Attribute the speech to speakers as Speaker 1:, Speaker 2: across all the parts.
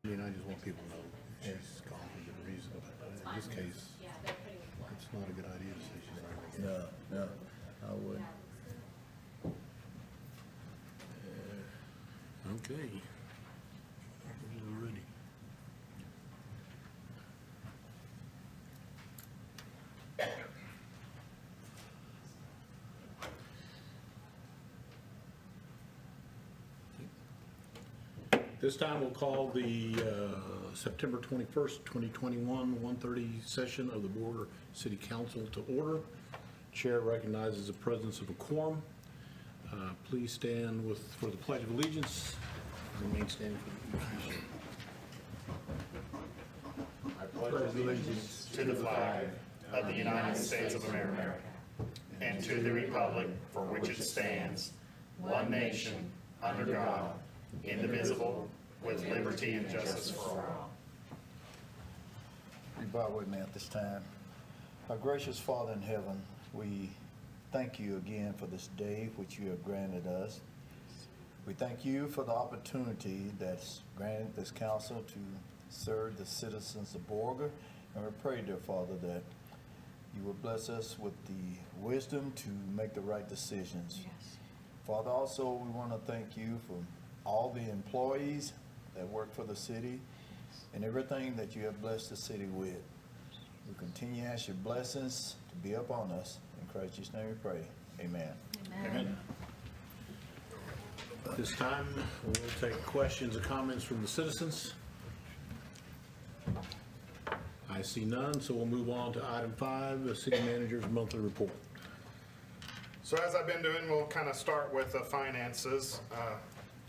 Speaker 1: mean, I just want people to know she's gone for good reason, but in this case, it's not a good idea to say she's on vacation.
Speaker 2: No, I would.
Speaker 1: Okay. We're ready. This time we'll call the September 21st, 2021, 1:30 session of the Borger City Council to order. Chair recognizes the presence of a quorum. Please stand for the Pledge of Allegiance. Remain standing for the occasion.
Speaker 3: I pledge allegiance to the flag of the United States of America and to the republic for which it stands, one nation, under God, indivisible, with liberty and justice for all.
Speaker 2: You bow with me at this time. Our gracious Father in heaven, we thank you again for this day which you have granted us. We thank you for the opportunity that's granted this council to serve the citizens of Borger. And we pray, dear Father, that you will bless us with the wisdom to make the right decisions.
Speaker 4: Yes.
Speaker 2: Father, also we want to thank you for all the employees that work for the city and everything that you have blessed the city with. We continue to ask your blessings to be upon us. In Christ's name we pray. Amen.
Speaker 1: Amen. This time, we'll take questions or comments from the citizens. I see none, so we'll move on to item 5, the city manager's monthly report.
Speaker 3: So as I've been doing, we'll kind of start with the finances.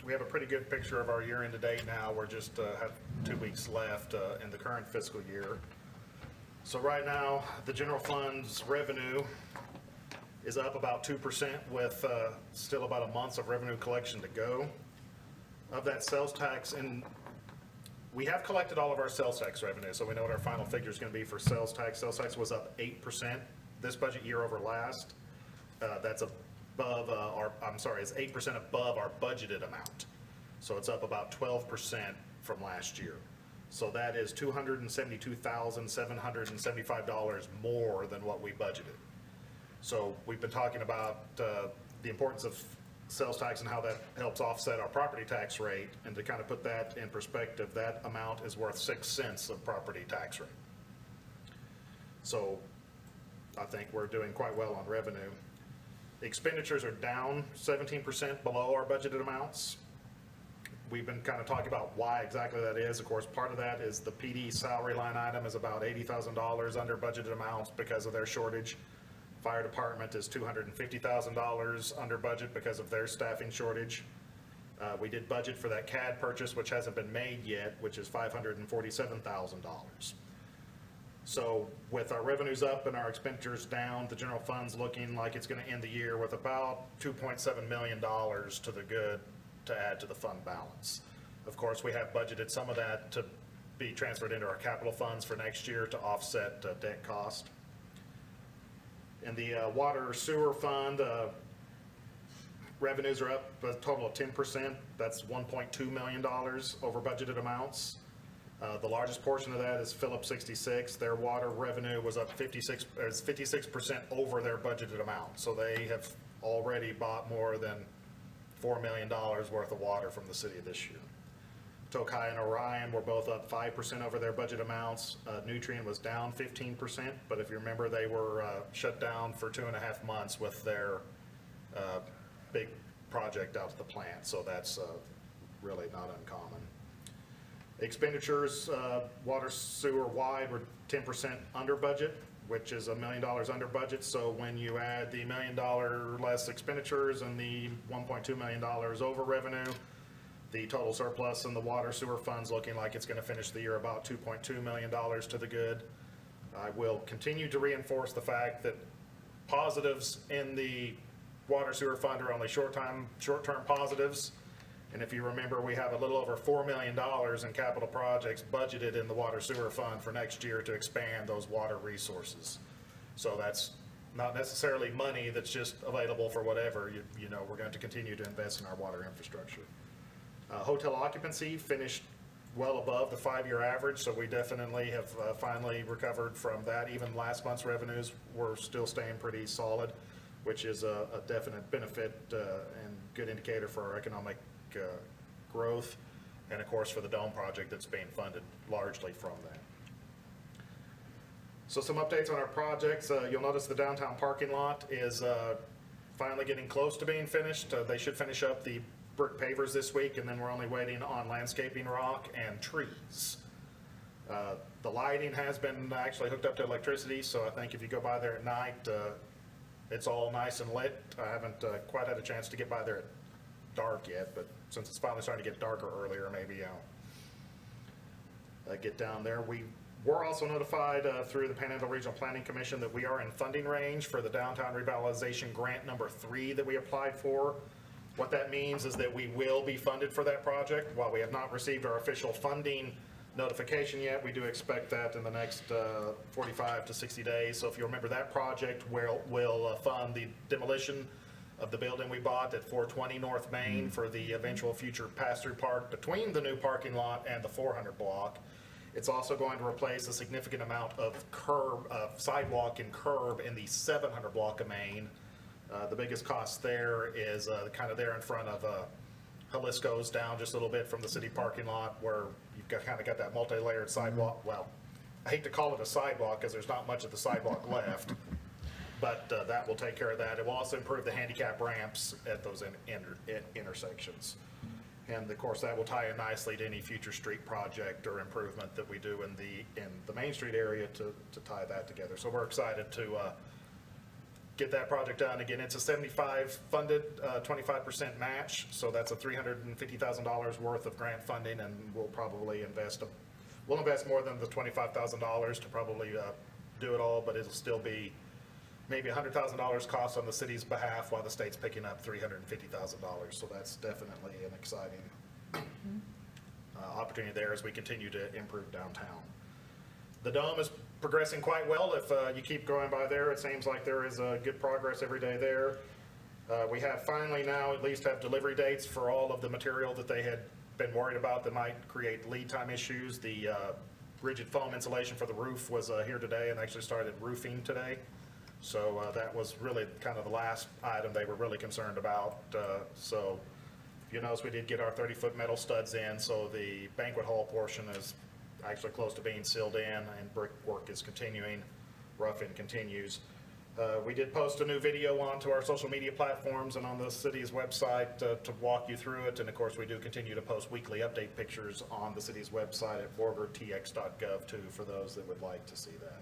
Speaker 3: We have a pretty good picture of our year end to date now. We're just have 2 weeks left in the current fiscal year. So right now, the general fund's revenue is up about 2% with still about a month of revenue collection to go. Of that sales tax, and we have collected all of our sales tax revenue, so we know what our final figure is going to be for sales tax. Sales tax was up 8% this budget year over last. That's above it's 8% above our budgeted amount. So it's up about 12% from last year. So that is $272,775 more than what we budgeted. So we've been talking about the importance of sales tax and how that helps offset our property tax rate. And to kind of put that in perspective, that amount is worth 6 cents of property tax rate. So I think we're doing quite well on revenue. The expenditures are down 17% below our budgeted amounts. We've been kind of talking about why exactly that is. Of course, part of that is the PD salary line item is about $80,000 under budgeted amounts because of their shortage. Fire department is $250,000 under budget because of their staffing shortage. We did budget for that CAD purchase, which hasn't been made yet, which is $547,000. So with our revenues up and our expenditures down, the general fund's looking like it's going to end the year with about $2.7 million to the good to add to the fund balance. Of course, we have budgeted some of that to be transferred into our capital funds for next year to offset debt cost. In the water sewer fund, revenues are up a total of 10%. That's $1.2 million over budgeted amounts. The largest portion of that is Phillips 66. Their water revenue was up 56% over their budgeted amount. So they have already bought more than $4 million worth of water from the city this year. Tokai and Orion were both up 5% over their budget amounts. Nutrien was down 15%, but if you remember, they were shut down for 2.5 months with their big project out at the plant, so that's really not uncommon. Expenditures, water sewer wide, were 10% under budget, which is $1 million under budget. So when you add the $1 million less expenditures and the $1.2 million over revenue, the total surplus in the water sewer fund's looking like it's going to finish the year about $2.2 million to the good. I will continue to reinforce the fact that positives in the water sewer fund are only short-term positives. And if you remember, we have a little over $4 million in capital projects budgeted in the water sewer fund for next year to expand those water resources. So that's not necessarily money that's just available for whatever. You know, we're going to continue to invest in our water infrastructure. Hotel occupancy finished well above the 5-year average, so we definitely have finally recovered from that. Even last month's revenues were still staying pretty solid, which is a definite benefit and good indicator for our economic growth, and of course for the dome project that's being funded largely from that. So some updates on our projects. You'll notice the downtown parking lot is finally getting close to being finished. They should finish up the brick pavers this week, and then we're only waiting on landscaping rock and trees. The lighting has been actually hooked up to electricity, so I think if you go by there at night, it's all nice and lit. I haven't quite had a chance to get by there at dark yet, but since it's finally starting to get darker earlier, maybe I'll get down there. We were also notified through the Panhandle Regional Planning Commission that we are in funding range for the Downtown Revitalization Grant number 3 that we applied for. What that means is that we will be funded for that project. While we have not received our official funding notification yet, we do expect that in the next 45 to 60 days. So if you remember, that project will fund the demolition of the building we bought at 420 North Main for the eventual future pass-through park between the new parking lot and the 400 block. It's also going to replace a significant amount of sidewalk and curb in the 700 block of Main. The biggest cost there is kind of there in front of Jalisco's, down just a little bit from the city parking lot, where you've kind of got that multi-layered sidewalk. Well, I hate to call it a sidewalk because there's not much of the sidewalk left, but that will take care of that. It will also improve the handicap ramps at those intersections. And of course, that will tie in nicely to any future street project or improvement that we do in the Main Street area to tie that together. So we're excited to get that project done. Again, it's a 75 funded, 25% match, so that's a $350,000 worth of grant funding, and we'll probably invest more than the $25,000 to probably do it all, but it'll still be maybe $100,000 cost on the city's behalf, while the state's picking up $350,000. So that's definitely an exciting opportunity there as we continue to improve downtown. The dome is progressing quite well. If you keep going by there, it seems like there is good progress every day there. We have finally now at least have delivery dates for all of the material that they had been worried about that might create lead time issues. The rigid foam insulation for the roof was here today and actually started roofing today. So that was really kind of the last item they were really concerned about. So you notice we did get our 30-foot metal studs in, so the banquet hall portion is actually close to being sealed in, and brick work is continuing. Roughing continues. We did post a new video onto our social media platforms and on the city's website to walk you through it. And of course, we do continue to post weekly update pictures on the city's website at borgertx.gov too, for those that would like to see that.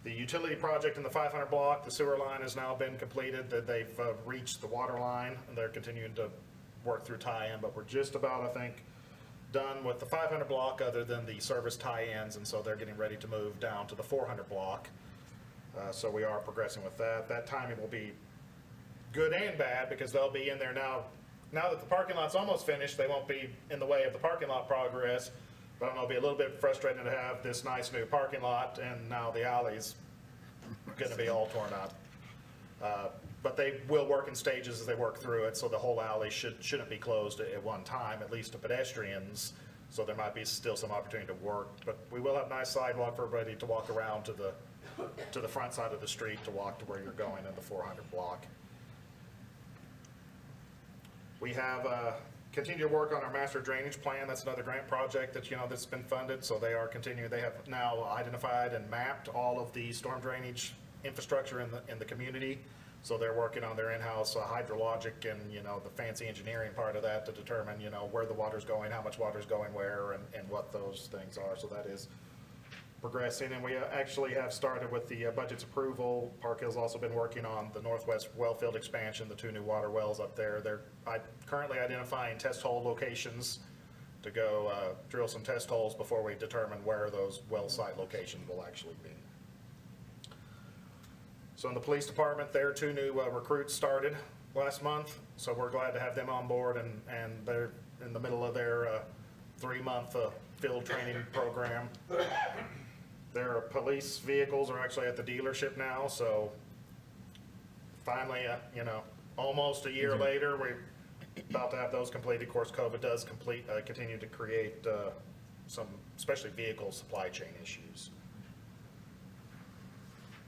Speaker 3: The utility project in the 500 block, the sewer line has now been completed. They've reached the water line, and they're continuing to work through tie-in, but we're just about, I think, done with the 500 block other than the service tie-ins, and so they're getting ready to move down to the 400 block. So we are progressing with that. That timing will be good and bad because they'll be in there now. Now that the parking lot's almost finished, they won't be in the way of the parking lot progress, but I don't know, it'll be a little bit frustrating to have this nice new parking lot and now the alley's gonna be all torn up. But they will work in stages as they work through it, so the whole alley shouldn't be closed at one time, at least to pedestrians. So there might be still some opportunity to work, but we will have nice sidewalk for everybody to walk around to the front side of the street to walk to where you're going in the 400 block. We have continued to work on our master drainage plan. That's another grant project that, that's been funded, so they are continuing. They have now identified and mapped all of the storm drainage infrastructure in the community. So they're working on their in-house hydrologic and, the fancy engineering part of that to determine, where the water's going, how much water's going where, and what those things are. So that is progressing. And we actually have started with the budget's approval. Park Hill's also been working on the northwest well field expansion, the 2 new water wells up there. They're currently identifying test hole locations to go drill some test holes before we determine where those well site locations will actually be. So in the police department, their 2 new recruits started last month, so we're glad to have them on board, and they're in the middle of their 3-month field training program. Their police vehicles are actually at the dealership now, so finally, almost a year later, about to have those completed. Of course, COVID does continue to create some, especially vehicle supply chain issues.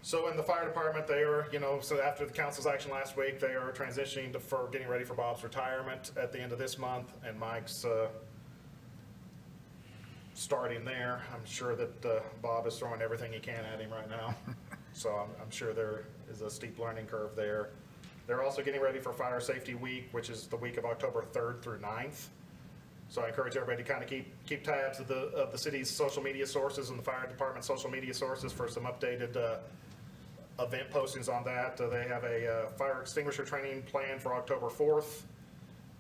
Speaker 3: So in the fire department, they are, so after the council's action last week, they are transitioning for getting ready for Bob's retirement at the end of this month, and Mike's starting there. I'm sure that Bob is throwing everything he can at him right now. So I'm sure there is a steep learning curve there. They're also getting ready for Fire Safety Week, which is the week of October 3rd through 9th. So I encourage everybody to kind of keep tabs of the city's social media sources and the fire department's social media sources for some updated event postings on that. They have a fire extinguisher training plan for October 4th.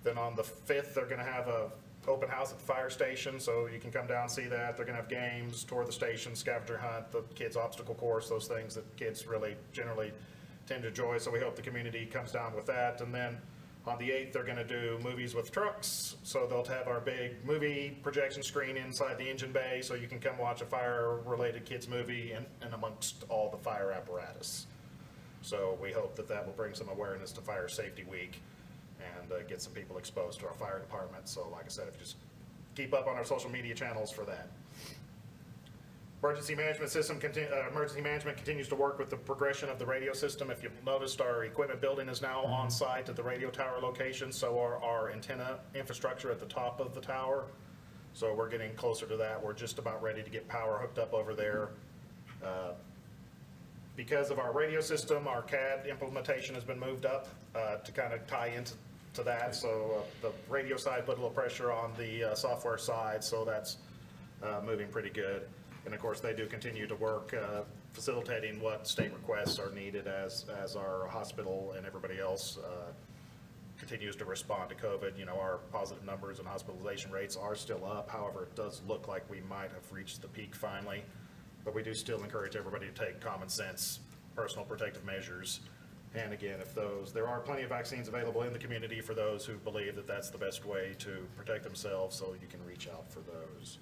Speaker 3: Then on the 5th, they're going to have a open house at the fire station, so you can come down and see that. They're going to have games, tour the station, scavenger hunt, the kids' obstacle course, those things that kids really generally tend to enjoy. So we hope the community comes down with that. And then on the 8th, they're going to do movies with trucks. So they'll have our big movie projection screen inside the engine bay, so you can come watch a fire-related kids movie and amongst all the fire apparatus. So we hope that will bring some awareness to Fire Safety Week and get some people exposed to our fire department. So like I said, if you just keep up on our social media channels for that. Emergency management continues to work with the progression of the radio system. If you've noticed, our equipment building is now on site at the radio tower location, so our antenna infrastructure at the top of the tower. So we're getting closer to that. We're just about ready to get power hooked up over there. Because of our radio system, our CAD implementation has been moved up to kind of tie into that. So the radio side put a little pressure on the software side, so that's moving pretty good. And of course, they do continue to work facilitating what state requests are needed as our hospital and everybody else continues to respond to COVID. Our positive numbers and hospitalization rates are still up. However, it does look like we might have reached the peak finally. But we do still encourage everybody to take common sense, personal protective measures. And again, there are plenty of vaccines available in the community for those who believe that that's the best way to protect themselves, so you can reach out for those.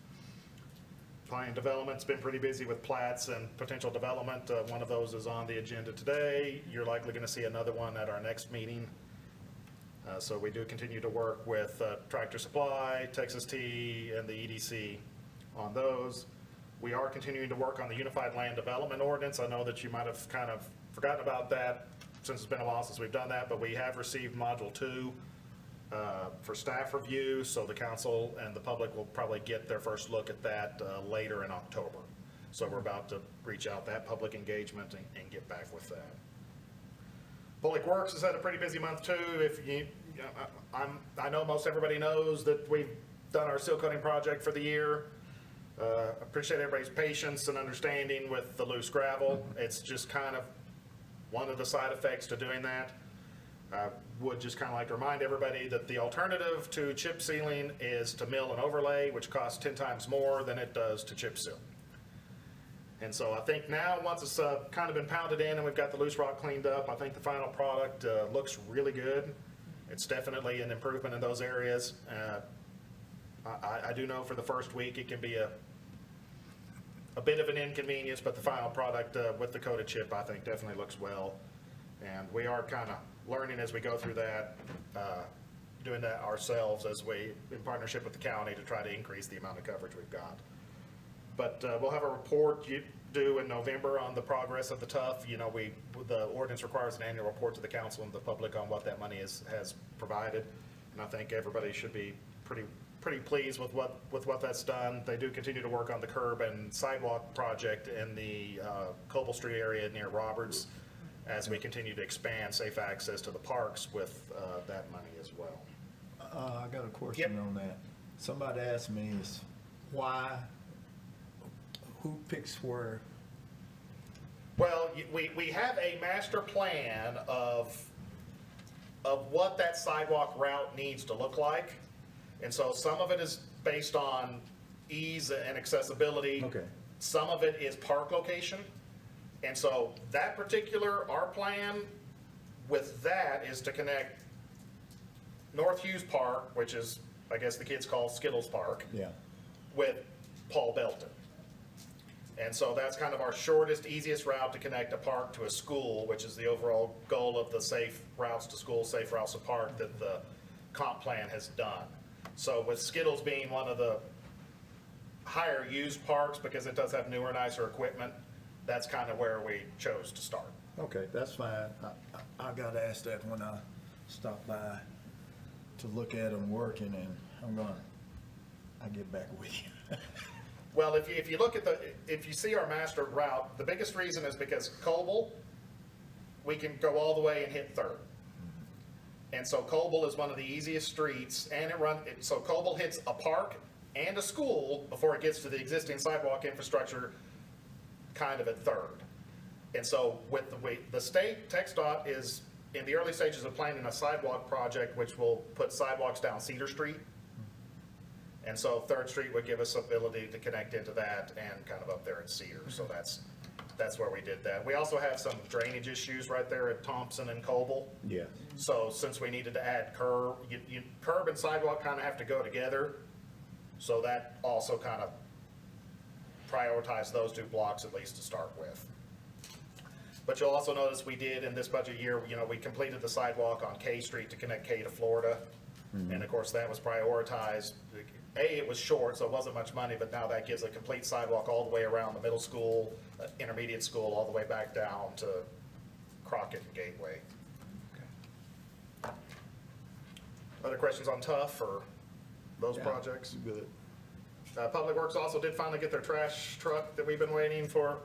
Speaker 3: Client development's been pretty busy with plats and potential development. One of those is on the agenda today. You're likely going to see another one at our next meeting. So we do continue to work with Tractor Supply, Texas Tea, and the EDC on those. We are continuing to work on the Unified Land Development Ordinance. I know that you might have kind of forgotten about that since it's been a while since we've done that, but we have received Module 2 for staff review, so the council and the public will probably get their first look at that later in October. So we're about to reach out that public engagement and get back with that. Public Works has had a pretty busy month too. I know most everybody knows that we've done our seal coating project for the year. Appreciate everybody's patience and understanding with the loose gravel. It's just kind of one of the side effects to doing that. I would just kind of like to remind everybody that the alternative to chip sealing is to mill and overlay, which costs 10 times more than it does to chip seal. And so I think now, once it's kind of been pounded in and we've got the loose rock cleaned up, I think the final product looks really good. It's definitely an improvement in those areas. I do know for the first week it can be a bit of an inconvenience, but the final product with the coated chip I think definitely looks well. And we are kind of learning as we go through that, doing that ourselves in partnership with the county to try to increase the amount of coverage we've got. But we'll have a report due in November on the progress of the TUF. The ordinance requires an annual report to the council and the public on what that money has provided. And I think everybody should be pretty pleased with what that's done. They do continue to work on the curb and sidewalk project in the Coble Street area near Roberts as we continue to expand safe access to the parks with that money as well.
Speaker 2: I got a question on that. Somebody asked me who picks where?
Speaker 3: Well, we have a master plan of what that sidewalk route needs to look like. And so some of it is based on ease and accessibility.
Speaker 2: Okay.
Speaker 3: Some of it is park location. And so that our plan with that is to connect North Hughes Park, which is, I guess the kids call Skittles Park, with Paul Belton. And so that's kind of our shortest, easiest route to connect a park to a school, which is the overall goal of the safe routes to school, safe routes to park that the comp plan has done. So with Skittles being one of the higher used parks, because it does have newer, nicer equipment, that's kind of where we chose to start.
Speaker 2: Okay, that's fine. I got asked that when I stopped by to look at them working, and I'll get back with you.
Speaker 3: Well, if you look at if you see our master route, the biggest reason is because Coble, we can go all the way and hit Third. And so Coble is one of the easiest streets, and so Coble hits a park and a school before it gets to the existing sidewalk infrastructure kind of at Third. And so with the state, TxDOT is in the early stages of planning a sidewalk project which will put sidewalks down Cedar Street. And so Third Street would give us ability to connect into that and kind of up there at Cedar. So that's where we did that. We also have some drainage issues right there at Thompson and Coble.
Speaker 2: Yes.
Speaker 3: So since we needed to add curb, curb and sidewalk kind of have to go together. So that also kind of prioritized those two blocks at least to start with. But you'll also notice we did in this budget year, we completed the sidewalk on K Street to connect K to Florida. And of course, that was prioritized. It was short, so it wasn't much money, but now that gives a complete sidewalk all the way around the middle school, intermediate school, all the way back down to Crockett and Gateway. Other questions on Tough or those projects?
Speaker 2: Good.
Speaker 3: Public Works also did finally get their trash truck that we've been waiting for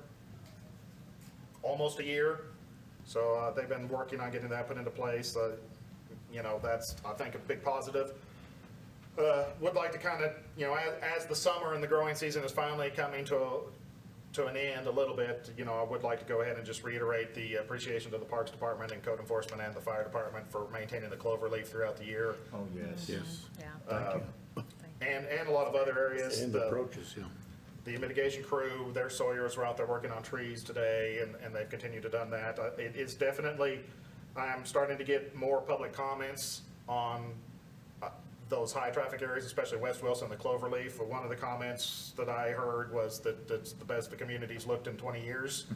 Speaker 3: almost a year. So they've been working on getting that put into place. That's, I think, a big positive. Would like to kind of, as the summer and the growing season is finally coming to an end a little bit, I would like to go ahead and just reiterate the appreciation to the Parks Department and Code Enforcement and the Fire Department for maintaining the clover leaf throughout the year.
Speaker 2: Oh, yes.
Speaker 1: Yes.
Speaker 4: Yeah.
Speaker 3: And a lot of other areas.
Speaker 1: And approaches, yeah.
Speaker 3: The mitigation crew, their sawyers were out there working on trees today, and they've continued to done that. It is definitely, I'm starting to get more public comments on those high traffic areas, especially West Wilson, the Cloverleaf. One of the comments that I heard was that it's the best the community's looked in 20 years.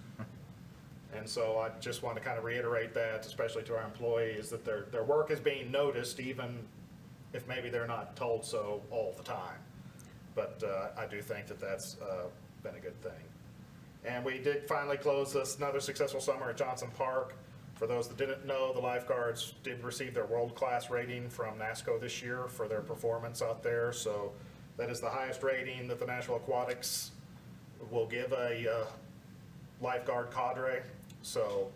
Speaker 3: And so I just want to kind of reiterate that, especially to our employees, that their work is being noticed, even if maybe they're not told so all the time. But I do think that that's been a good thing. And we did finally close another successful summer at Johnson Park. For those that didn't know, the lifeguards did receive their world-class rating from NASCO this year for their performance out there. So that is the highest rating that the National Aquatics will give a lifeguard cadre. So,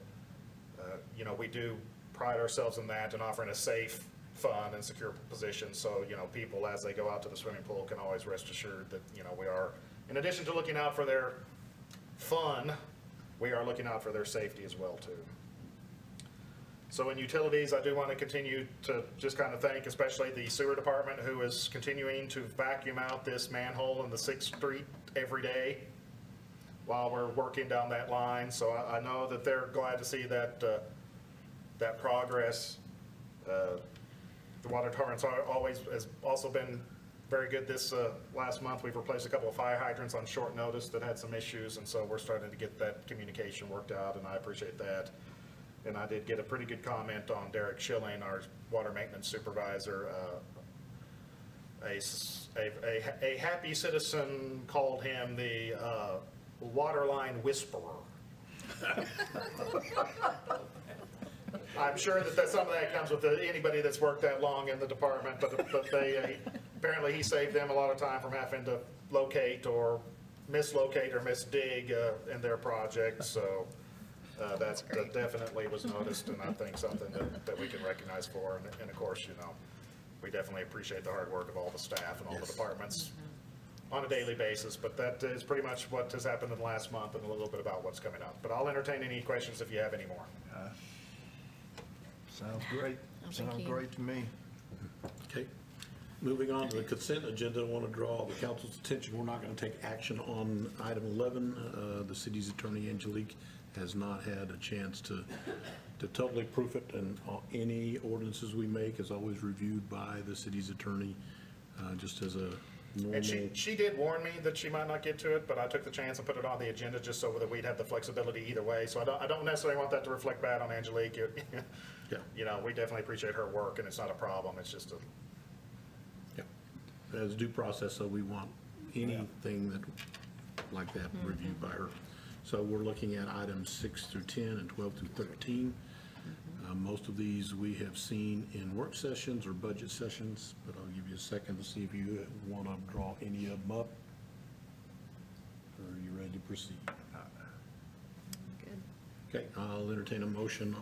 Speaker 3: we do pride ourselves in that and offering a safe, fun, and secure position. So, people as they go out to the swimming pool can always rest assured that, we are, in addition to looking out for their fun, we are looking out for their safety as well, too. So in utilities, I do want to continue to just kind of thank especially the sewer department, who is continuing to vacuum out this manhole in the 6th Street every day while we're working down that line. So I know that they're glad to see that that progress. The water department's always has also been very good. This last month, we've replaced a couple of fire hydrants on short notice that had some issues, and so we're starting to get that communication worked out, and I appreciate that. And I did get a pretty good comment on Derek Schilling, our water maintenance supervisor. A happy citizen called him the water line whisperer. I'm sure that some of that comes with anybody that's worked that long in the department, but they apparently he saved them a lot of time from having to locate or mislocate or misdig in their projects. So. That definitely was noticed, and I think something that we can recognize for. And of course, we definitely appreciate the hard work of all the staff and all the departments on a daily basis. But that is pretty much what has happened in the last month and a little bit about what's coming up. But I'll entertain any questions if you have any more.
Speaker 2: Sounds great.
Speaker 4: Thank
Speaker 2: Sounds
Speaker 4: you.
Speaker 2: great to me.
Speaker 1: Okay. Moving on to the consent agenda, I want to draw the council's attention. We're not going to take action on item 11. The city's attorney, Angelique, has not had a chance to totally proof it, and any ordinances we make is always reviewed by the city's attorney, just as a normal.
Speaker 3: And she did warn me that she might not get to it, but I took the chance and put it on the agenda just so that we'd have the flexibility either way. So I don't necessarily want that to reflect bad on Angelique.
Speaker 1: Yeah.
Speaker 3: You know, we definitely appreciate her work, and it's not a problem. It's just a,
Speaker 1: Yeah, as due process, so we want anything that, like that reviewed by her. So we're looking at items 6 through 10 and 12 through 13. Most of these we have seen in work sessions or budget sessions, but I'll give you a second to see if you want to draw any of them up. Or are you ready to proceed?
Speaker 4: Good.
Speaker 1: Okay, I'll entertain a motion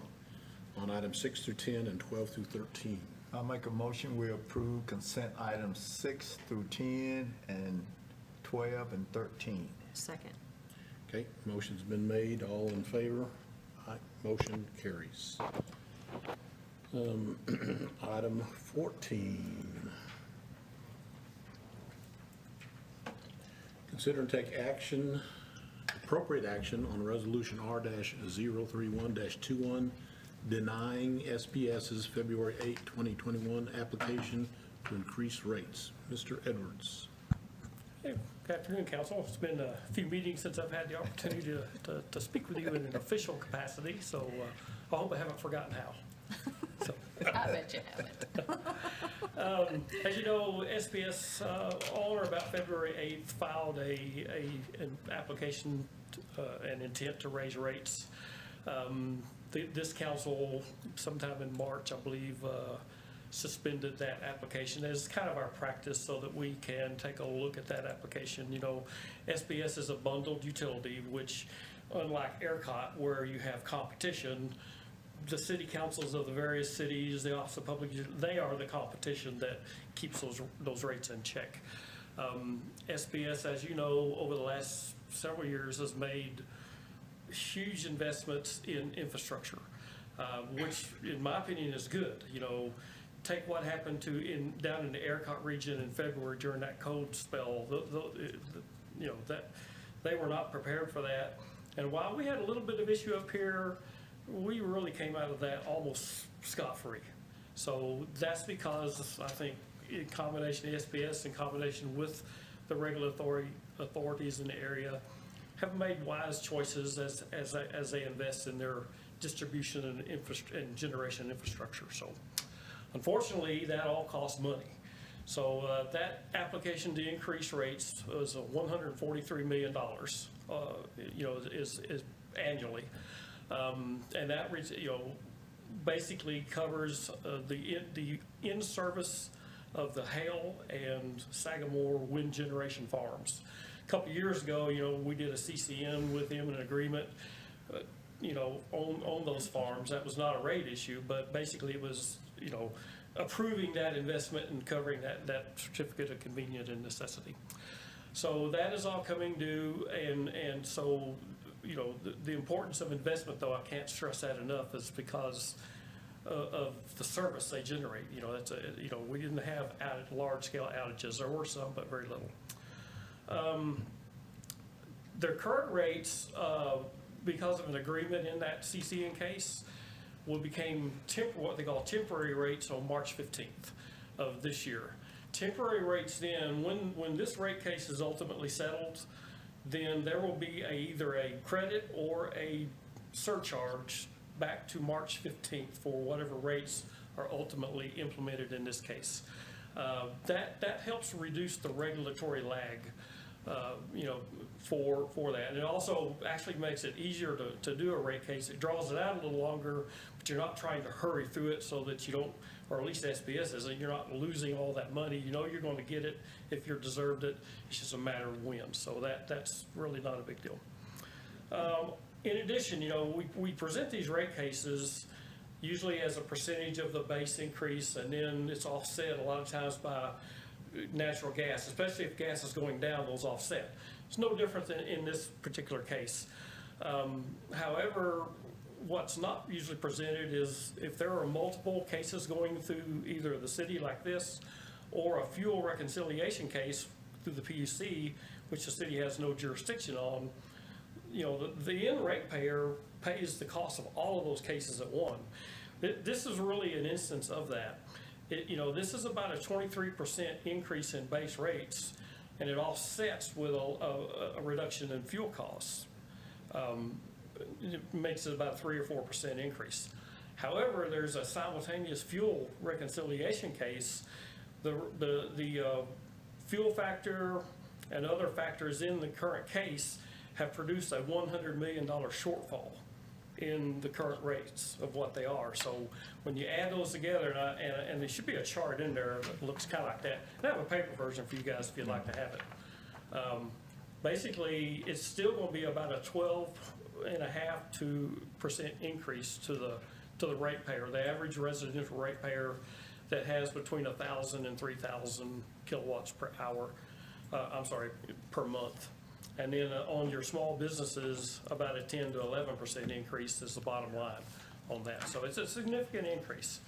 Speaker 1: on items 6 through 10 and 12 through 13.
Speaker 2: I'll make a motion, we approve consent items 6 through 10 and 12 and 13.
Speaker 4: Second.
Speaker 1: Okay, motion's been made. All in favor? Aye, motion carries. Item 14. Consider and take action, appropriate action on Resolution R-031-21, denying SPS's February 8, 2021 application to increase rates. Mr. Edwards.
Speaker 5: Hey, good afternoon, council. It's been a few meetings since I've had the opportunity to speak with you in an official capacity, so I hope I haven't forgotten how. So,
Speaker 4: I bet you haven't.
Speaker 5: as you know, SPS on or about February 8th filed an application, an intent to raise rates. This council, sometime in March, I believe, suspended that application as kind of our practice so that we can take a look at that application. You know, SPS is a bundled utility, which unlike ERCOT, where you have competition, the city councils of the various cities, the Office of Public, they are the competition that keeps those rates in check. SPS, as you know, over the last several years has made huge investments in infrastructure, which in my opinion is good. You know, take what happened down in the ERCOT region in February during that cold spell. You know, that they were not prepared for that. And while we had a little bit of issue up here, we really came out of that almost scot-free. So that's because I think in combination, the SPS in combination with the regulatory authorities in the area have made wise choices as they invest in their distribution and generation infrastructure. So unfortunately, that all costs money. So that application to increase rates was $143 million, you know, is annually. And that, you know, basically covers the in-service of the Hale and Sagamore wind generation farms. A couple of years ago, you know, we did a CCM with them, an agreement, you know, on those farms. That was not a rate issue, but basically it was, you know, approving that investment and covering that certificate of convenience and necessity. So that is all coming due, and so, you know, the importance of investment, though, I can't stress that enough, is because of the service they generate. You know, you know, we didn't have large scale outages. There were some, but very little. Their current rates, because of an agreement in that CCN case, became what they call temporary rates on March 15th of this year. Temporary rates then, when this rate case is ultimately settled, then there will be either a credit or a surcharge back to March 15th for whatever rates are ultimately implemented in this case. That helps reduce the regulatory lag, you know, for that. And it also actually makes it easier to do a rate case. It draws it out a little longer, but you're not trying to hurry through it so that you don't, or at least SPS isn't, you're not losing all that money. You know you're going to get it if you're deserved it. It's just a matter of when. So that's really not a big deal. In addition, you know, we present these rate cases usually as a percentage of the base increase, and then it's offset a lot of times by natural gas, especially if gas is going down, those offset. It's no different than in this particular case. However, what's not usually presented is if there are multiple cases going through either the city like this or a fuel reconciliation case through the PUC, which the city has no jurisdiction on, you know, the end rate payer pays the cost of all of those cases at one. This is really an instance of that. You know, this is about a 23% increase in base rates, and it offsets with a reduction in fuel costs. It makes it about a 3 or 4% increase. However, there's a simultaneous fuel reconciliation case. The fuel factor and other factors in the current case have produced a $100 million shortfall in the current rates of what they are. So when you add those together, and there should be a chart in there that looks kind of like that. I have a paper version for you guys if you'd like to have it. Basically, it's still going to be about a 12.5% increase to the ratepayer, the average residential ratepayer that has between 1,000 and 3,000 kilowatts per hour, per month. And then on your small businesses, about a 10 to 11% increase is the bottom line on that. So it's a significant increase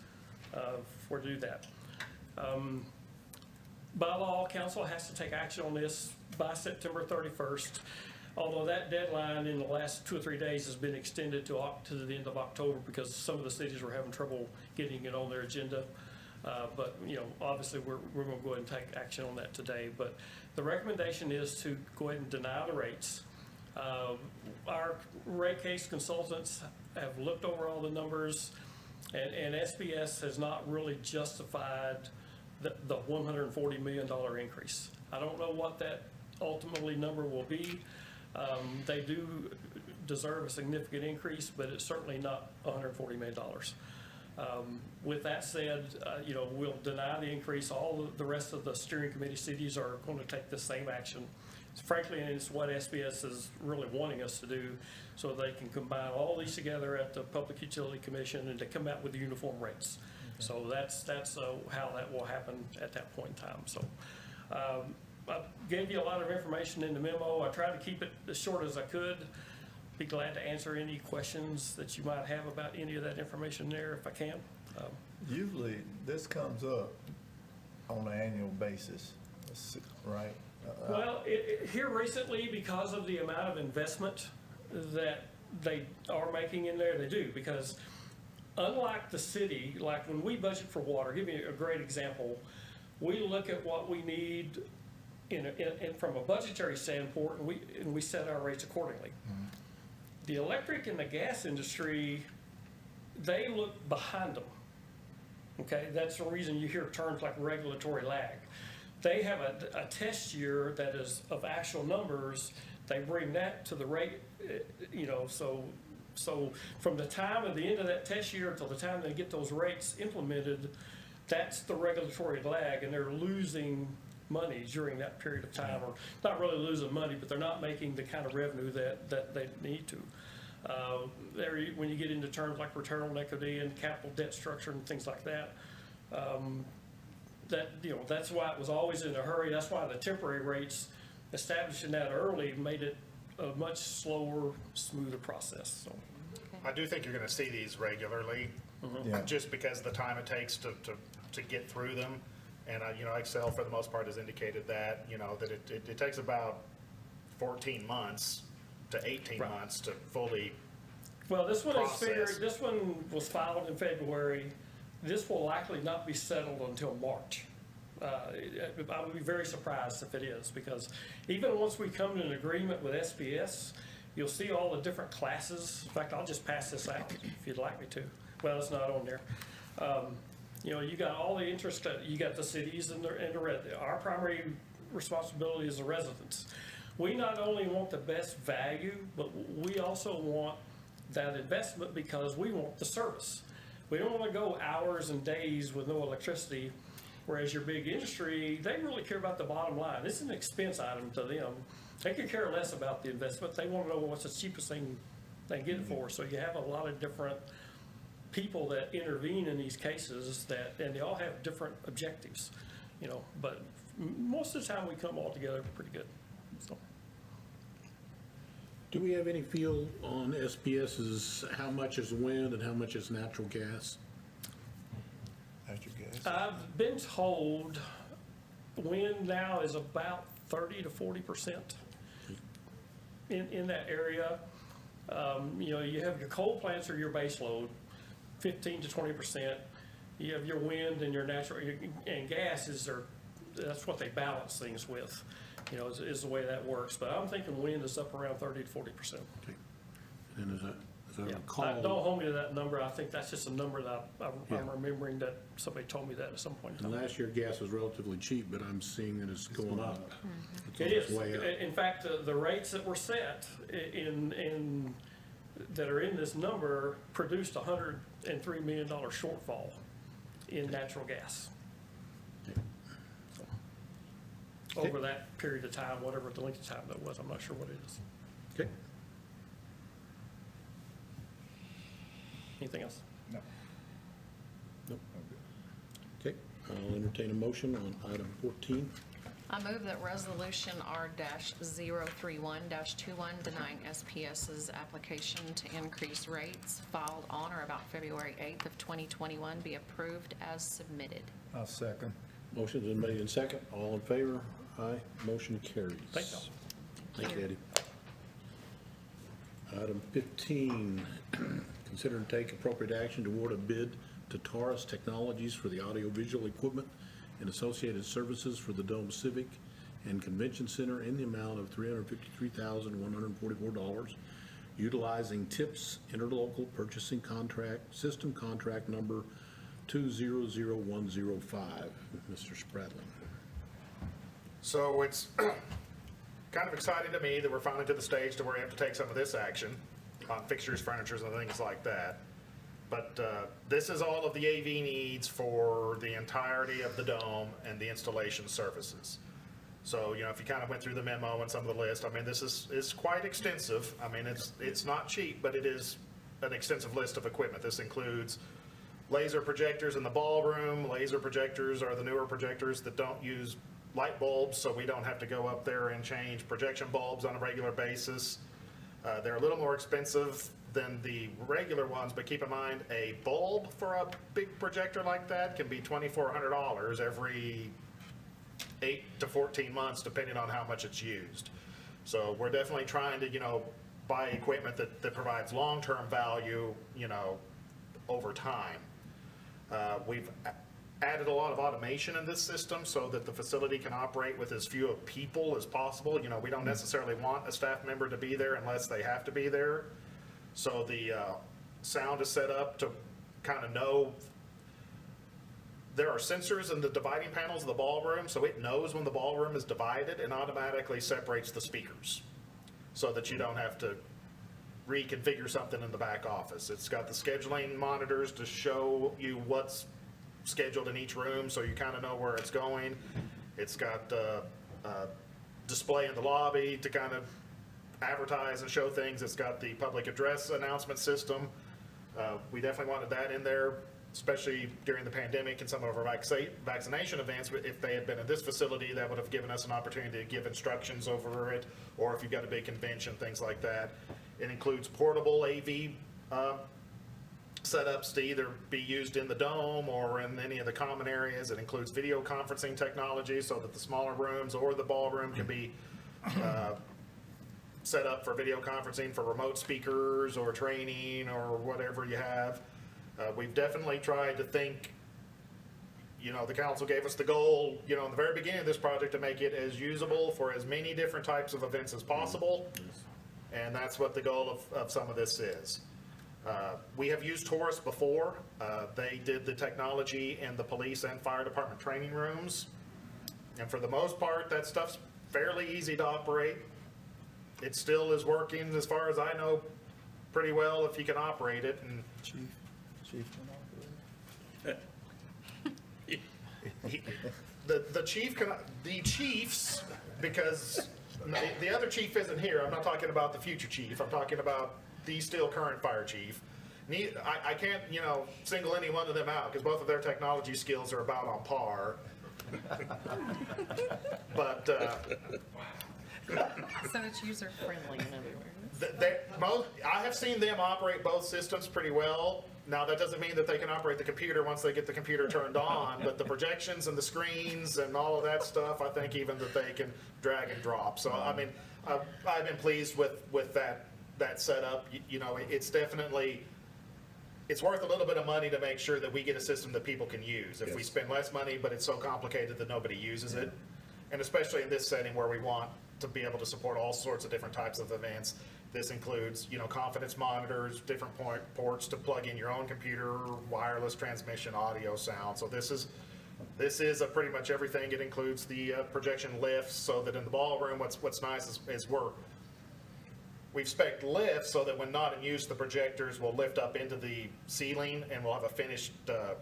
Speaker 5: for do that. By law, council has to take action on this by September 31st. Although that deadline in the last 2 or 3 days has been extended to the end of October because some of the cities were having trouble getting it on their agenda. But, obviously, we're going to go ahead and take action on that today. But the recommendation is to go ahead and deny the rates. Our rate case consultants have looked over all the numbers, and SBS has not really justified the $140 million increase. I don't know what that ultimately number will be. They do deserve a significant increase, but it's certainly not $140 million. With that said, we'll deny the increase. All the rest of the steering committee cities are going to take the same action. Frankly, and it's what SBS is really wanting us to do, so they can combine all these together at the Public Utility Commission and to come out with uniform rates. Okay. So that's how that will happen at that point in time. So I gave you a lot of information in the memo. I tried to keep it as short as I could. Be glad to answer any questions that you might have about any of that information there if I can.
Speaker 2: Usually, this comes up on an annual basis, right?
Speaker 5: Well, here recently, because of the amount of investment that they are making in there, they do. Because unlike the city, like when we budget for water, give you a great example. We look at what we need from a budgetary standpoint, and we set our rates accordingly. Mm-hmm. The electric and the gas industry, they look behind them. Okay, that's the reason you hear terms like regulatory lag. They have a test year that is of actual numbers. They bring that to the rate, so from the time of the end of that test year till the time they get those rates implemented, that's the regulatory lag, and they're losing money during that period of time, or not really losing money, but they're not making the kind of revenue that they need to. When you get into terms like return on equity and capital debt structure and things like that, that's why it was always in a hurry. That's why the temporary rates, establishing that early, made it a much slower, smoother process. So.
Speaker 3: I do think you're going to see these regularly, just because of the time it takes to get through them. And Excel for the most part has indicated that that it takes about 14 months to 18 months to fully.
Speaker 5: Well, this one
Speaker 3: process.
Speaker 5: is figured. This one was filed in February. This will likely not be settled until March. I would be very surprised if it is, because even once we come to an agreement with SBS, you'll see all the different classes. In fact, I'll just pass this out if you'd like me to. Well, it's not on there. You got all the interest. You got the cities and our primary responsibility is the residents. We not only want the best value, but we also want that investment because we want the service. We don't want to go hours and days with no electricity, whereas your big industry, they really care about the bottom line. This is an expense item to them. They could care less about the investment. They want to know what's the cheapest thing they can get it for. So you have a lot of different people that intervene in these cases and they all have different objectives, but most of the time we come all together pretty good. So.
Speaker 1: Do we have any feel on SPS's, how much is wind and how much is natural gas?
Speaker 2: Natural gas.
Speaker 5: I've been told wind now is about 30 to 40% in that area. You have your coal plants or your base load, 15 to 20%. You have your wind and your natural, and gas is that's what they balance things with, you know, is the way that works. But I'm thinking wind is up around 30 to 40%.
Speaker 1: Okay. And as I
Speaker 5: Yeah.
Speaker 1: recall.
Speaker 5: Don't hold me to that number. I think that's just a number that I'm
Speaker 1: Yeah.
Speaker 5: remembering that somebody told me that at some point in
Speaker 1: And
Speaker 5: time.
Speaker 1: last year, gas was relatively cheap, but I'm seeing that it's going up. It's on
Speaker 5: It
Speaker 1: its
Speaker 5: is.
Speaker 1: way up.
Speaker 5: In fact, the rates that were set that are in this number produced a $103 million shortfall in natural gas.
Speaker 1: Okay.
Speaker 5: Over that period of time, whatever the length of time that was, I'm not sure what it is.
Speaker 1: Okay.
Speaker 5: Anything else?
Speaker 2: No.
Speaker 1: Nope. Okay, I'll entertain a motion on item 14.
Speaker 4: I move that resolution R-031-21 denying SPS's application to increase rates filed on or about February 8th of 2021 be approved as submitted.
Speaker 2: I'll second.
Speaker 1: Motion's been made in second. All in favor? Aye. Motion carries.
Speaker 5: Thank you.
Speaker 1: Thank you, Eddie. Item 15, consider and take appropriate action to award a bid to Taurus Technologies for the audiovisual equipment and associated services for the Dome Civic and Convention Center in the amount of $353,144, utilizing TIPS Interlocal Purchasing Contract, System Contract Number 200105. Mr. Spradlin.
Speaker 3: So it's kind of exciting to me that we're finally to the stage to where we have to take some of this action on fixtures, furnitures, and things like that. But this is all of the AV needs for the entirety of the dome and the installation services. So, you know, if you kind of went through the memo and some of the list, I mean, this is quite extensive. I mean, it's not cheap, but it is an extensive list of equipment. This includes laser projectors in the ballroom. Laser projectors are the newer projectors that don't use light bulbs, so we don't have to go up there and change projection bulbs on a regular basis. They're a little more expensive than the regular ones, but keep in mind, a bulb for a big projector like that can be $2,400 every 8 to 14 months, depending on how much it's used. So we're definitely trying to, you know, buy equipment that provides long-term value, you know, over time. We've added a lot of automation in this system so that the facility can operate with as few people as possible. You know, we don't necessarily want a staff member to be there unless they have to be there. So the sound is set up to kind of know. There are sensors in the dividing panels of the ballroom, so it knows when the ballroom is divided and automatically separates the speakers so that you don't have to reconfigure something in the back office. It's got the scheduling monitors to show you what's scheduled in each room, so you kind of know where it's going. It's got display in the lobby to kind of advertise and show things. It's got the public address announcement system. We definitely wanted that in there, especially during the pandemic and some of our vaccination events. If they had been in this facility, that would have given us an opportunity to give instructions over it, or if you've got a big convention, things like that. It includes portable AV setups to either be used in the dome or in any of the common areas. It includes video conferencing technology so that the smaller rooms or the ballroom can be set up for video conferencing for remote speakers or training or whatever you have. We've definitely tried to think, you know, the council gave us the goal, you know, in the very beginning of this project to make it as usable for as many different types of events as possible. And that's what the goal of some of this is. We have used Taurus before. They did the technology in the police and fire department training rooms. And for the most part, that stuff's fairly easy to operate. It still is working, as far as I know, pretty well if you can operate it. And
Speaker 2: Chief.
Speaker 3: the chiefs, because the other chief isn't here. I'm not talking about the future chief. I'm talking about the still current fire chief. I can't, you know, single any one of them out because both of their technology skills are about on par. But
Speaker 4: So it's user-friendly, in other words.
Speaker 3: I have seen them operate both systems pretty well. Now, that doesn't mean that they can operate the computer once they get the computer turned on, but the projections and the screens and all of that stuff, I think even that they can drag and drop. So, I mean, I've been pleased with that setup. You know, it's definitely it's worth a little bit of money to make sure that we get a system that people can use. If we
Speaker 1: Yes.
Speaker 3: spend less money, but it's so complicated that nobody uses it, and especially in this setting where we want to be able to support all sorts of different types of events, this includes, confidence monitors, different ports to plug in your own computer, wireless transmission, audio, sound. So this is a pretty much everything. It includes the projection lifts, so that in the ballroom, what's nice is we've spec'd lifts so that when not in use, the projectors will lift up into the ceiling, and we'll have a finished, the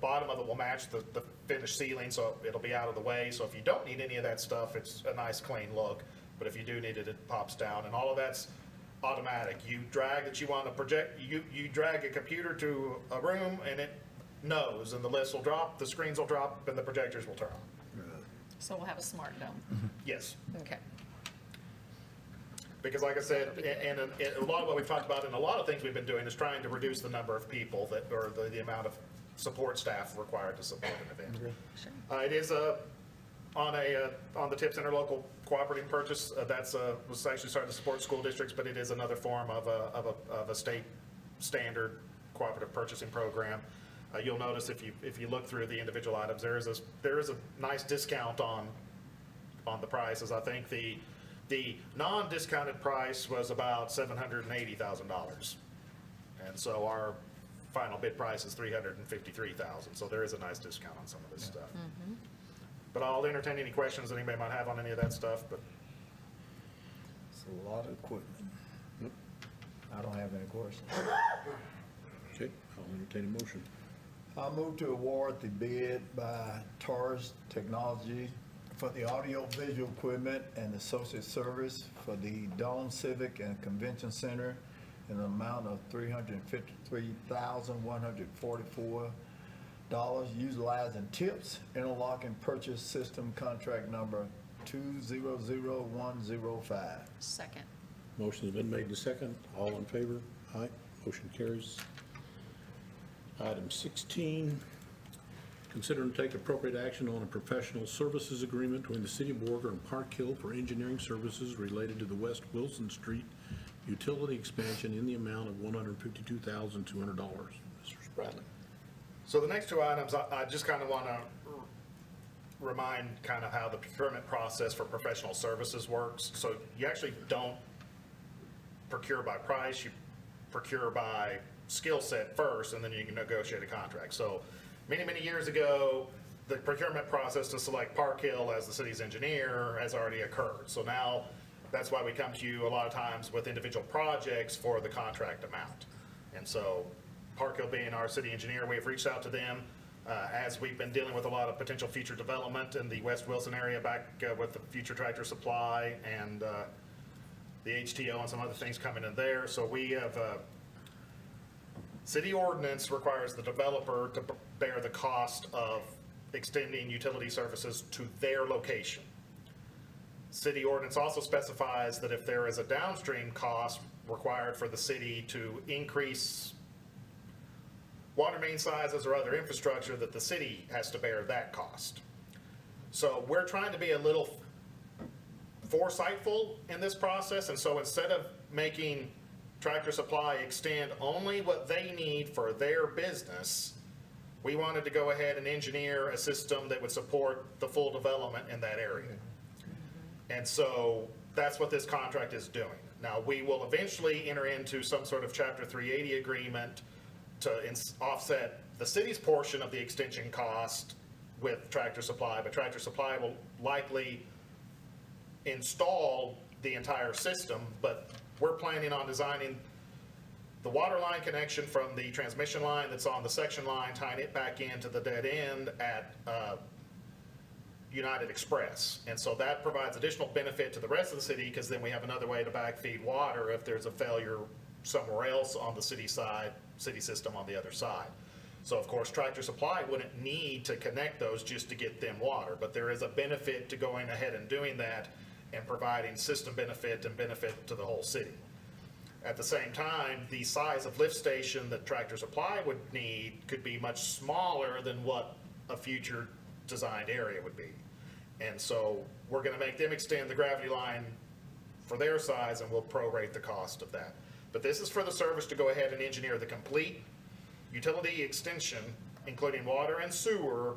Speaker 3: bottom of it will match the finished ceiling, so it'll be out of the way. So if you don't need any of that stuff, it's a nice clean look. But if you do need it, it pops down, and all of that's automatic. You drag that you want to project, you drag a computer to a room, and it knows, and the lifts will drop, the screens will drop, and the projectors will turn on.
Speaker 4: So we'll have a smart dome.
Speaker 3: Yes.
Speaker 4: Okay.
Speaker 3: Because like I said, and a lot of what we've talked about and a lot of things we've been doing is trying to reduce the number of people that, or the amount of support staff required to support an event. It is on the TIPS interlocal cooperative purchase, was actually started to support school districts, but it is another form of a state standard cooperative purchasing program. You'll notice if you look through the individual items, there is a nice discount on the prices. I think the non-discounted price was about $780,000. And so our final bid price is $353,000. So there is a nice discount on some of this stuff. But I'll entertain any questions that anybody might have on any of that stuff, but.
Speaker 2: It's a lot of equipment. I don't have any questions.
Speaker 1: Okay, I'll entertain a motion.
Speaker 2: I move to award the bid by Taurus Technology for the audio-visual equipment and associate service for the Dome Civic and Convention Center in an amount of $353,144, utilizing TIPS interlocking purchase system contract number 200105.
Speaker 4: Second.
Speaker 1: Motion's been made to second. All in favor? Aye. Motion carries. Item 16, consider and take appropriate action on a professional services agreement between the City of Borger and Park Hill for engineering services related to the West Wilson Street utility expansion in the amount of $152,200. Mr. Spradlin.
Speaker 3: So the next two items, I just kind of want to remind kind of how the procurement process for professional services works. So you actually don't procure by price, you procure by skill set first, and then you can negotiate a contract. So many, many years ago, the procurement process to select Park Hill as the city's engineer has already occurred. So now that's why we come to you a lot of times with individual projects for the contract amount. And so Park Hill being our city engineer, we've reached out to them as we've been dealing with a lot of potential future development in the West Wilson area back with the future tractor supply and the HTO and some other things coming in there. So we have city ordinance requires the developer to bear the cost of extending utility services to their location. City ordinance also specifies that if there is a downstream cost required for the city to increase water main sizes or other infrastructure, that the city has to bear that cost. So we're trying to be a little foresightful in this process, and so instead of making Tractor Supply extend only what they need for their business, we wanted to go ahead and engineer a system that would support the full development in that area. And so that's what this contract is doing. Now, we will eventually enter into some sort of Chapter 380 agreement to offset the city's portion of the extension cost with Tractor Supply, but Tractor Supply will likely install the entire system, but we're planning on designing the water line connection from the transmission line that's on the section line, tying it back into the dead end at United Express. And so that provides additional benefit to the rest of the city, because then we have another way to backfeed water if there's a failure somewhere else on the city side, city system on the other side. So of course, Tractor Supply wouldn't need to connect those just to get them water, but there is a benefit to going ahead and doing that and providing system benefit and benefit to the whole city. At the same time, the size of lift station that Tractor Supply would need could be much smaller than what a future designed area would be. And so we're going to make them extend the gravity line for their size, and we'll prorate the cost of that. But this is for the service to go ahead and engineer the complete utility extension, including water and sewer,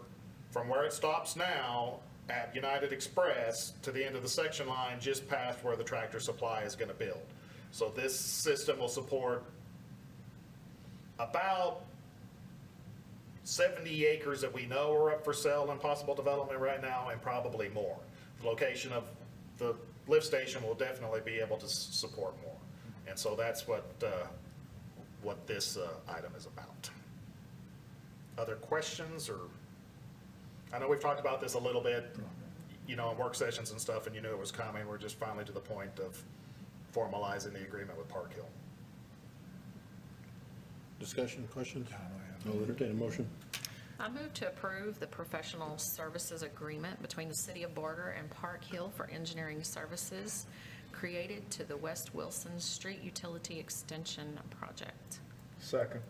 Speaker 3: from where it stops now at United Express to the end of the section line just past where the Tractor Supply is going to build. So this system will support about 70 acres that we know are up for sale and possible development right now, and probably more. The location of the lift station will definitely be able to support more. And so that's what this item is about. Other questions, or, I know we've talked about this a little bit, in work sessions and stuff, and you knew it was coming. We're just finally to the point of formalizing the agreement with Park Hill.
Speaker 1: Discussion, questions? I'll entertain a motion.
Speaker 4: I move to approve the professional services agreement between the City of Borger and Park Hill for engineering services created to the West Wilson Street Utility Extension Project.
Speaker 2: Second.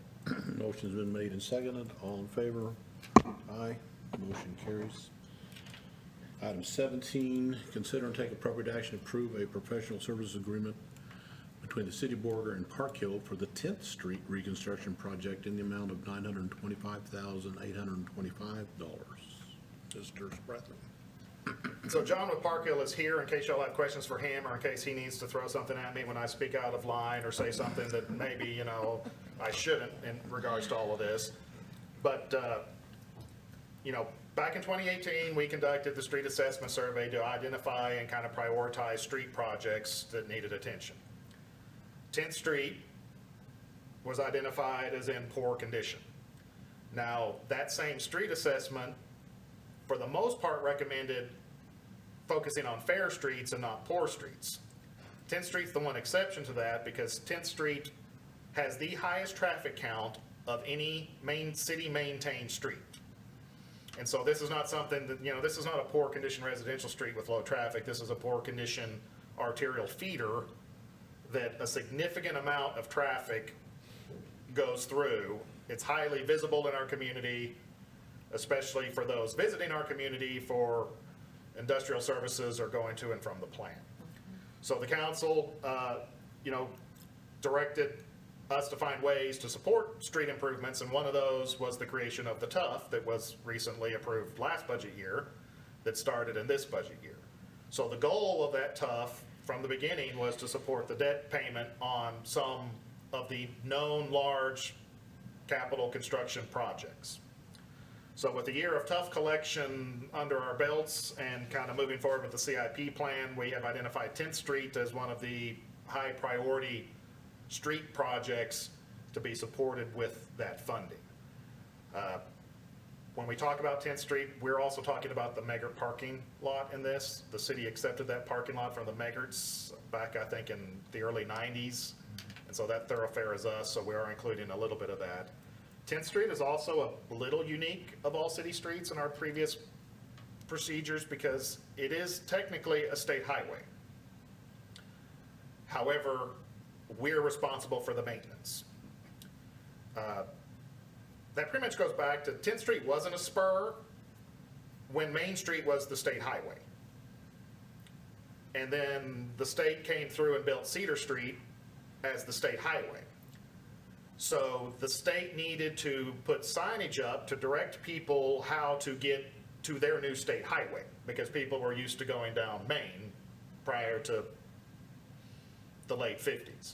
Speaker 1: Motion's been made and seconded. All in favor? Aye. Motion carries. Item 17, consider and take appropriate action to approve a professional services agreement between the City of Borger and Park Hill for the 10th Street reconstruction project in the amount of $925,825. Mr. Sprathman.
Speaker 3: So John with Park Hill is here in case y'all have questions for him, or in case he needs to throw something at me when I speak out of line or say something that maybe, I shouldn't in regards to all of this. But, back in 2018, we conducted the street assessment survey to identify and kind of prioritize street projects that needed attention. 10th Street was identified as in poor condition. Now, that same street assessment, for the most part, recommended focusing on fair streets and not poor streets. 10th Street's the one exception to that, because 10th Street has the highest traffic count of any city maintained street. And so this is not something that, this is not a poor condition residential street with low traffic. This is a poor condition arterial feeder that a significant amount of traffic goes through. It's highly visible in our community, especially for those visiting our community for industrial services or going to and from the plant. So the council, directed us to find ways to support street improvements, and one of those was the creation of the TUF that was recently approved last budget year that started in this budget year. So the goal of that TUF from the beginning was to support the debt payment on some of the known large capital construction projects. So with the year of TUF collection under our belts and kind of moving forward with the CIP plan, we have identified 10th Street as one of the high priority street projects to be supported with that funding. When we talk about 10th Street, we're also talking about the Meggert parking lot in this. The city accepted that parking lot from the Meggerts back, I think, in the early 90s. And so that thoroughfare is us, so we are including a little bit of that. 10th Street is also a little unique of all city streets in our previous procedures because it is technically a state highway. However, we're responsible for the maintenance. That pretty much goes back to 10th Street wasn't a spur when Main Street was the state highway. And then the state came through and built Cedar Street as the state highway. So the state needed to put signage up to direct people how to get to their new state highway because people were used to going down Main prior to the late 50s.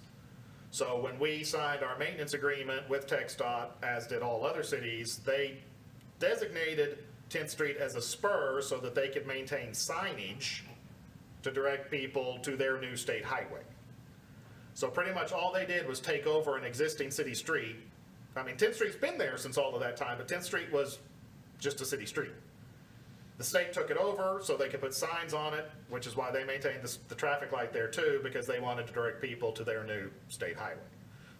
Speaker 3: So when we signed our maintenance agreement with TxDOT, as did all other cities, they designated 10th Street as a spur so that they could maintain signage to direct people to their new state highway. So pretty much all they did was take over an existing city street. I mean, 10th Street's been there since all of that time, but 10th Street was just a city street. The state took it over so they could put signs on it, which is why they maintained the traffic light there too, because they wanted to direct people to their new state highway.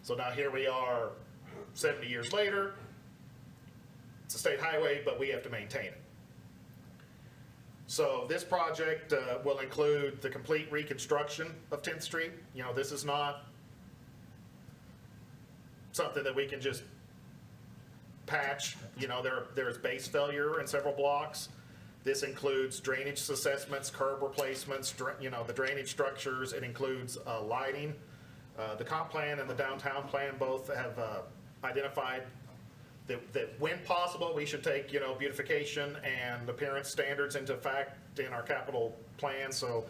Speaker 3: So now here we are 70 years later. It's a state highway, but we have to maintain it. So this project will include the complete reconstruction of 10th Street. This is not something that we can just patch. There is base failure in several blocks. This includes drainage assessments, curb replacements, the drainage structures. It includes lighting. The comp plan and the downtown plan both have identified that when possible, we should take, beautification and appearance standards into effect in our capital plan. So,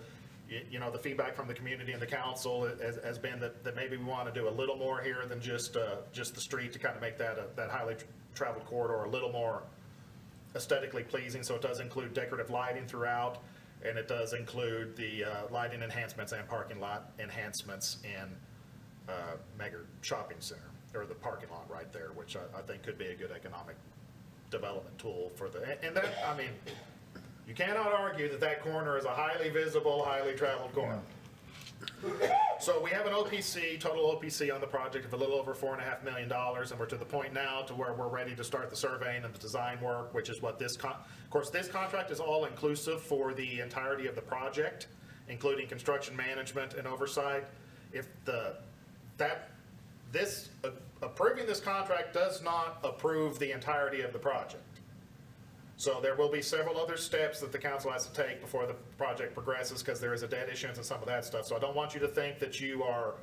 Speaker 3: the feedback from the community and the council has been that maybe we want to do a little more here than just the street to kind of make that highly traveled corridor a little more aesthetically pleasing. So it does include decorative lighting throughout, and it does include the lighting enhancements and parking lot enhancements in Mega Shopping Center, or the parking lot right there, which I think could be a good economic development tool for and that, you cannot argue that corner is a highly visible, highly traveled corner. So we have an OPC, total OPC on the project of a little over $4.5 million, and we're to the point now to where we're ready to start the surveying and the design work, which is what this, of course, this contract is all inclusive for the entirety of the project, including construction management and oversight. If approving this contract does not approve the entirety of the project. So there will be several other steps that the council has to take before the project progresses, because there is a debt issuance and some of that stuff. So I don't want you to think that you are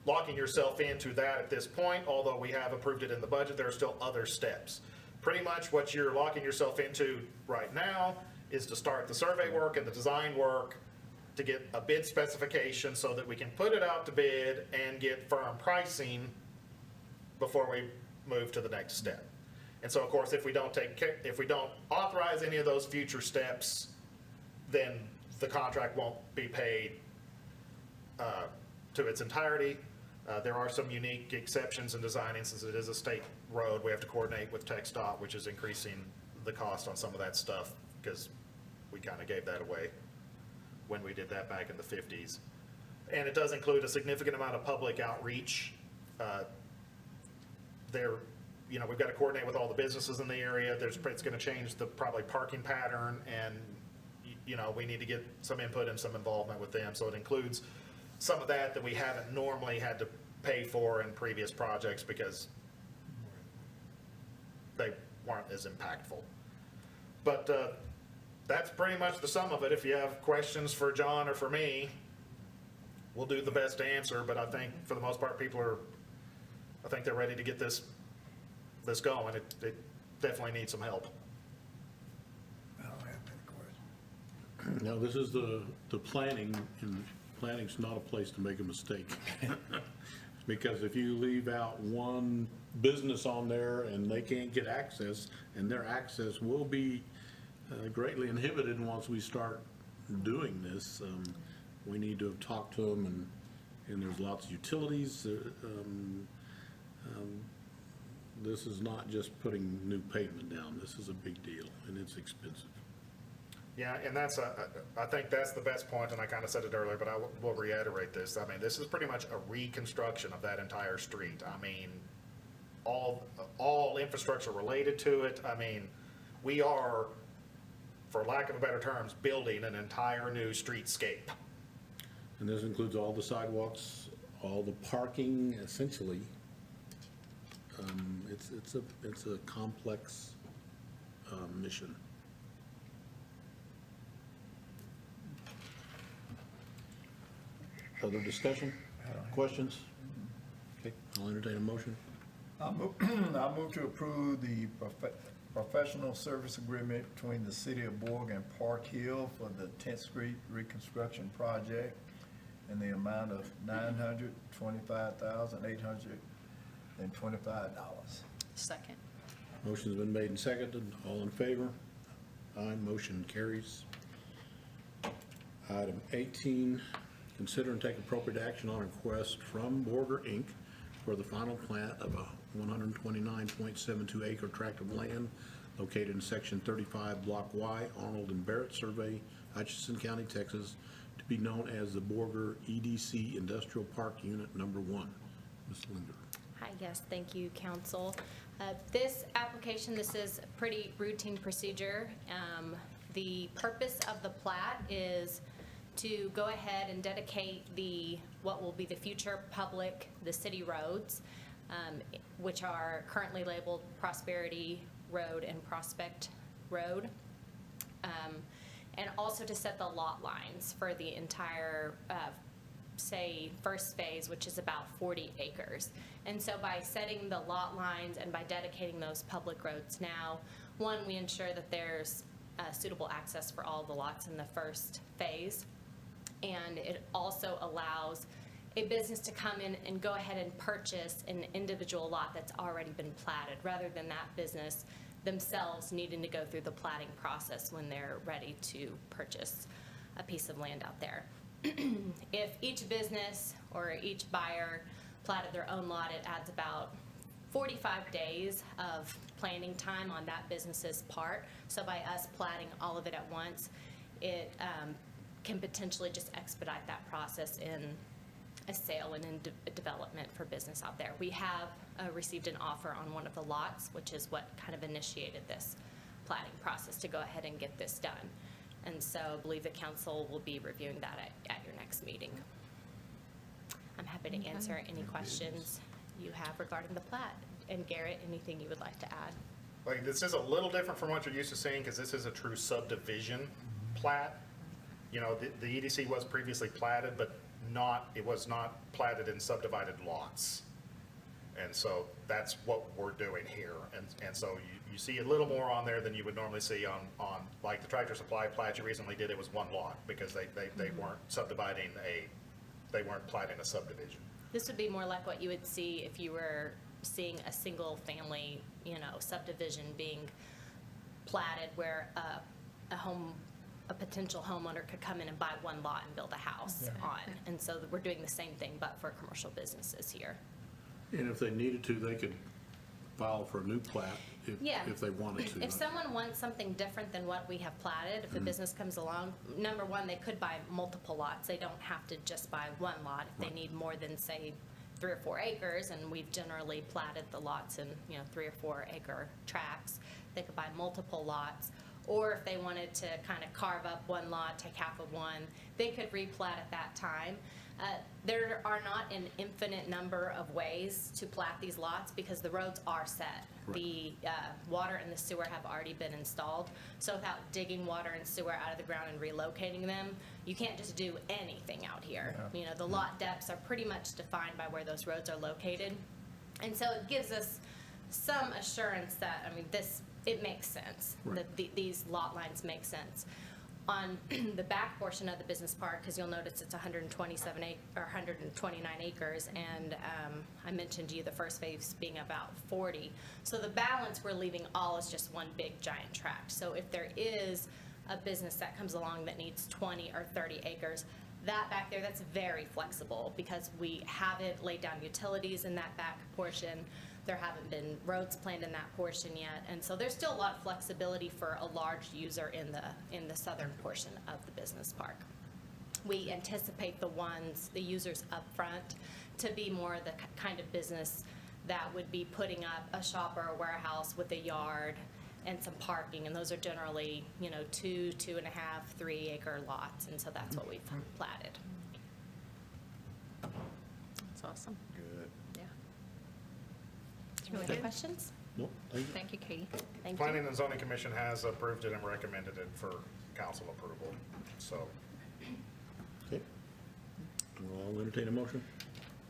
Speaker 3: locking yourself into that at this point. Although we have approved it in the budget, there are still other steps. Pretty much what you're locking yourself into right now is to start the survey work and the design work to get a bid specification so that we can put it out to bid and get firm pricing before we move to the next step. And so, of course, if we don't authorize any of those future steps, then the contract won't be paid to its entirety. There are some unique exceptions in designing, since it is a state road. We have to coordinate with TxDOT, which is increasing the cost on some of that stuff, because we kind of gave that away when we did that back in the 50s. And it does include a significant amount of public outreach. We've got to coordinate with all the businesses in the area. It's going to change the probably parking pattern, and we need to get some input and some involvement with them. So it includes some of that we haven't normally had to pay for in previous projects because they weren't as impactful. But that's pretty much the sum of it. If you have questions for John or for me, we'll do the best to answer. But I think for the most part, I think they're ready to get this going. It definitely needs some help.
Speaker 2: I don't have any questions.
Speaker 1: Now, this is the planning, and planning's not a place to make a mistake. Because if you leave out one business on there and they can't get access, and their access will be greatly inhibited once we start doing this, we need to have talked to them, and there's lots of utilities. This is not just putting new pavement down. This is a big deal, and it's expensive.
Speaker 3: Yeah, and I think that's the best point, and I kind of said it earlier, but I will reiterate this. This is pretty much a reconstruction of that entire street. All infrastructure related to it. We are, for lack of a better terms, building an entire new streetscape.
Speaker 1: And this includes all the all the parking, essentially. It's a complex mission. Other discussion? Questions? Okay, I'll entertain a motion.
Speaker 2: I move to approve the professional service agreement between the City of Borger and Park Hill for the 10th Street reconstruction project in the amount of $925,825.
Speaker 4: Second.
Speaker 1: Motion's been made and seconded. All in favor? Aye, motion carries. Item 18, consider and take appropriate action on a request from Borger, Inc. for the final plat of a 129.72 acre tract of land located in Section 35, Block Y, Arnold and Barrett Survey, Hutchinson County, Texas, to be known as the Borger EDC Industrial Park Unit Number 1. Ms. Linder.
Speaker 6: Hi, yes, thank you, council. This application, this is a pretty routine procedure. The purpose of the plat is to go ahead and dedicate what will be the future the city roads, which are currently labeled Prosperity Road and Prospect Road. And also to set the lot lines for the entire say, first phase, which is about 40 acres. And so by setting the lot lines and by dedicating those public roads now, one, we ensure that there's suitable access for all the lots in the first phase. And it also allows a business to come in and go ahead and purchase an individual lot that's already been platted, rather than that business themselves needing to go through the platting process when they're ready to purchase a piece of land out there. If each business or each buyer platted their own lot, it adds about 45 days of planning time on that business's part. So by us platting all of it at once, it can potentially just expedite that process in a sale and in development for business out there. We have received an offer on one of the lots, which is what kind of initiated this platting process to go ahead and get this done. And so I believe the council will be reviewing that at your next meeting. I'm happy to answer any questions you have regarding the plat. And Garrett, anything you would like to add?
Speaker 3: Like, this is a little different from what you're used to seeing, because this is a true subdivision plat. You know, the EDC was previously platted, but it was not platted in subdivided lots. And so that's what we're doing here. And so you see a little more on there than you would normally see on like the Tractor Supply plat you recently did. It was one lot, because they weren't subdividing they weren't platting a subdivision.
Speaker 6: This would be more like what you would see if you were seeing a single family, subdivision being platted, where a potential homeowner could come in and buy one lot and build a house on. And so we're doing the same thing, but for commercial businesses here.
Speaker 1: And if they needed to, they could file for a new plat if they wanted to.
Speaker 6: If someone wants something different than what we have platted, if a business comes along, number one, they could buy multiple lots. They don't have to just buy one lot. If they need more than, say, 3 or 4 acres, and we've generally platted the lots in 3 or 4 acre tracts, they could buy multiple lots. Or if they wanted to kind of carve up one lot, take half of one, they could replat at that time. There are not an infinite number of ways to plat these lots, because the roads are set.
Speaker 1: Right.
Speaker 6: The water and the sewer have already been installed. So without digging water and sewer out of the ground and relocating them, you can't just do anything out here. The lot depths are pretty much defined by where those roads are located. And so it gives us some assurance that, it makes sense.
Speaker 1: Right.
Speaker 6: That these lot lines make sense. On the back portion of the business park, because you'll notice it's 129 acres, and I mentioned to you the first phase being about 40. So the balance we're leaving all is just one big giant tract. So if there is a business that comes along that needs 20 or 30 acres, that back there, that's very flexible, because we haven't laid down utilities in that back portion. There haven't been roads planned in that portion yet, and so there's still a lot of flexibility for a large user in the southern portion of the business park. We anticipate the users up front to be more the kind of business that would be putting up a shop or a warehouse with a yard and some parking, and those are generally 2, 2.5, 3 acre lots, and so that's what we've platted.
Speaker 4: That's awesome.
Speaker 2: Good.
Speaker 4: Yeah.
Speaker 6: Any other questions?
Speaker 1: Nope, thank you.
Speaker 4: Thank you, Katie.
Speaker 6: Thank you.
Speaker 3: Planning and Zoning Commission has approved it and recommended it for council approval. So
Speaker 1: Okay. Well, I'll entertain a motion.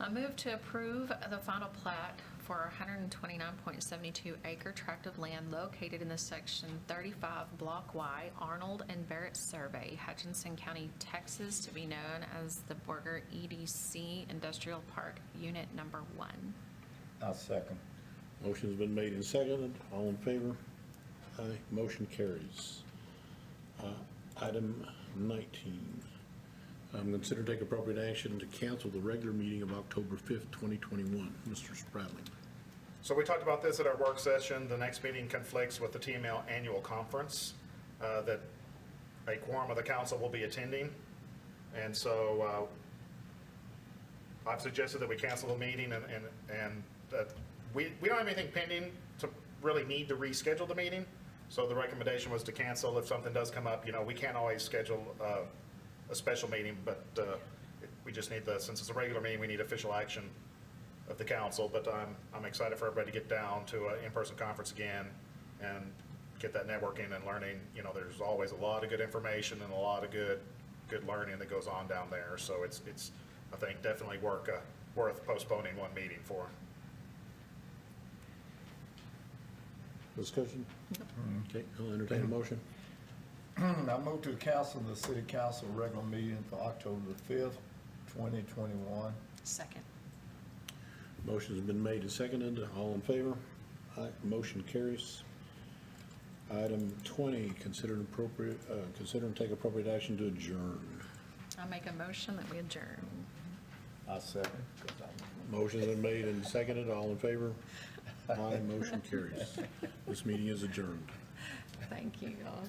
Speaker 4: I move to approve the final plat for 129.72 acre tract of land located in the Section 35 Block Y Arnold and Barrett Survey, Hutchinson County, Texas, to be known as the Borger EDC Industrial Park Unit Number 1.
Speaker 2: I'll second.
Speaker 1: Motion's been made and seconded. All in favor? Aye. Motion carries. Item 19. Consider take appropriate action to cancel the regular meeting of October 5th, 2021. Mr. Spradling.
Speaker 3: So we talked about this at our work session. The next meeting conflicts with the TML annual conference that a quorum of the council will be attending. And so I've suggested that we cancel the meeting, and we don't have anything pending to really need to reschedule the meeting. So the recommendation was to cancel. If something does come up, we can't always schedule a special meeting, but we just need since it's a regular meeting, we need official action of the council. But I'm excited for everybody to get down to an in-person conference again and get that networking and learning. There's always a lot of good information and a lot of good learning that goes on down there. So it's I think definitely worth postponing one meeting for.
Speaker 1: Discussion? Okay, I'll entertain a motion.
Speaker 2: I move to cancel the city council regular meeting for October the 5th, 2021.
Speaker 4: Second.
Speaker 1: Motion's been made and seconded. All in favor? Aye, motion carries. Item 20, consider and take appropriate action to adjourn.
Speaker 4: I make a motion that we adjourn.
Speaker 2: I second.
Speaker 1: Motion's been made and seconded. All in favor? Aye, motion carries. This meeting is adjourned.
Speaker 4: Thank you, y'all.